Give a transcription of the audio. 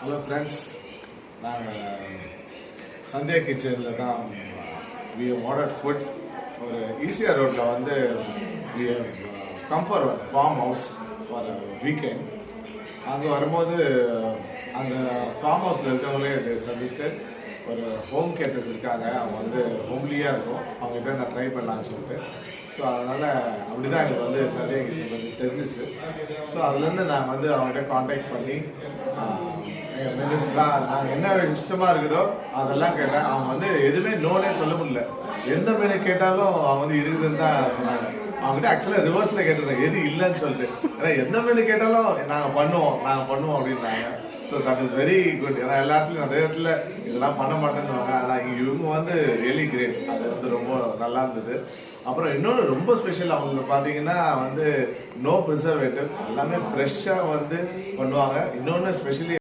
Hello friends, நாங்கள் சந்தியா கிச்சனில் தான் வி ஆர்டர் ஃபுட். ஒரு ஈசிஆர் ரோட்டில் வந்து we come for farm house for weekend. அங்கே வரும்போது அந்த ஃபார்ம் ஹவுஸில் இருக்கவங்களே சஜஸ்டட் ஒரு ஹோம் கேட்டர்ஸ் இருக்காங்க. அவங்க வந்து ஹோம்லியாக இருக்கும், அவங்ககிட்ட நான் ட்ரை பண்ணலான்னு சொல்லிட்டு. ஸோ அதனால் அப்படி தான் எங்களுக்கு வந்து சந்தியா கிச்சன் வந்து தெரிஞ்சிச்சு. ஸோ அதுலேருந்து நாங்கள் வந்து அவங்ககிட்ட காண்டாக்ட் பண்ணி மெனுஸ்லாம் நாங்கள் என்ன இஷ்டமாக இருக்குதோ அதெல்லாம் கேட்டேன். அவங்க வந்து எதுவுமே நோனே சொல்ல முடியல. எந்த மெனு கேட்டாலும் அவங்க வந்து இருக்குதுன்னு தான் சொன்னாங்க. அவங்ககிட்ட ஆக்சுவலாக ரிவர்ஸில் கேட்டிருந்தேன் எது இல்லைன்னு சொல்லிட்டு. ஏன்னா எந்த மெனு கேட்டாலும் நாங்கள் பண்ணுவோம் அப்படின்னாங்க. So that is very good. ஏன்னா எல்லா இடத்துலையும் நிறைய இடத்துல இதெல்லாம் பண்ண மாட்டேன்னு. ஆனால் இவங்க வந்து ரியலி கிரேட். அது வந்து ரொம்ப நல்லா இருந்தது. அப்புறம் இன்னொன்று ரொம்ப ஸ்பெஷல், அவங்களுக்கு பார்த்தீங்கன்னா வந்து நோ ப்ரிசர்வேட்டிவ், எல்லாமே ஃப்ரெஷ்ஷாக வந்து பண்ணுவாங்க. இன்னொன்று ஸ்பெஷலி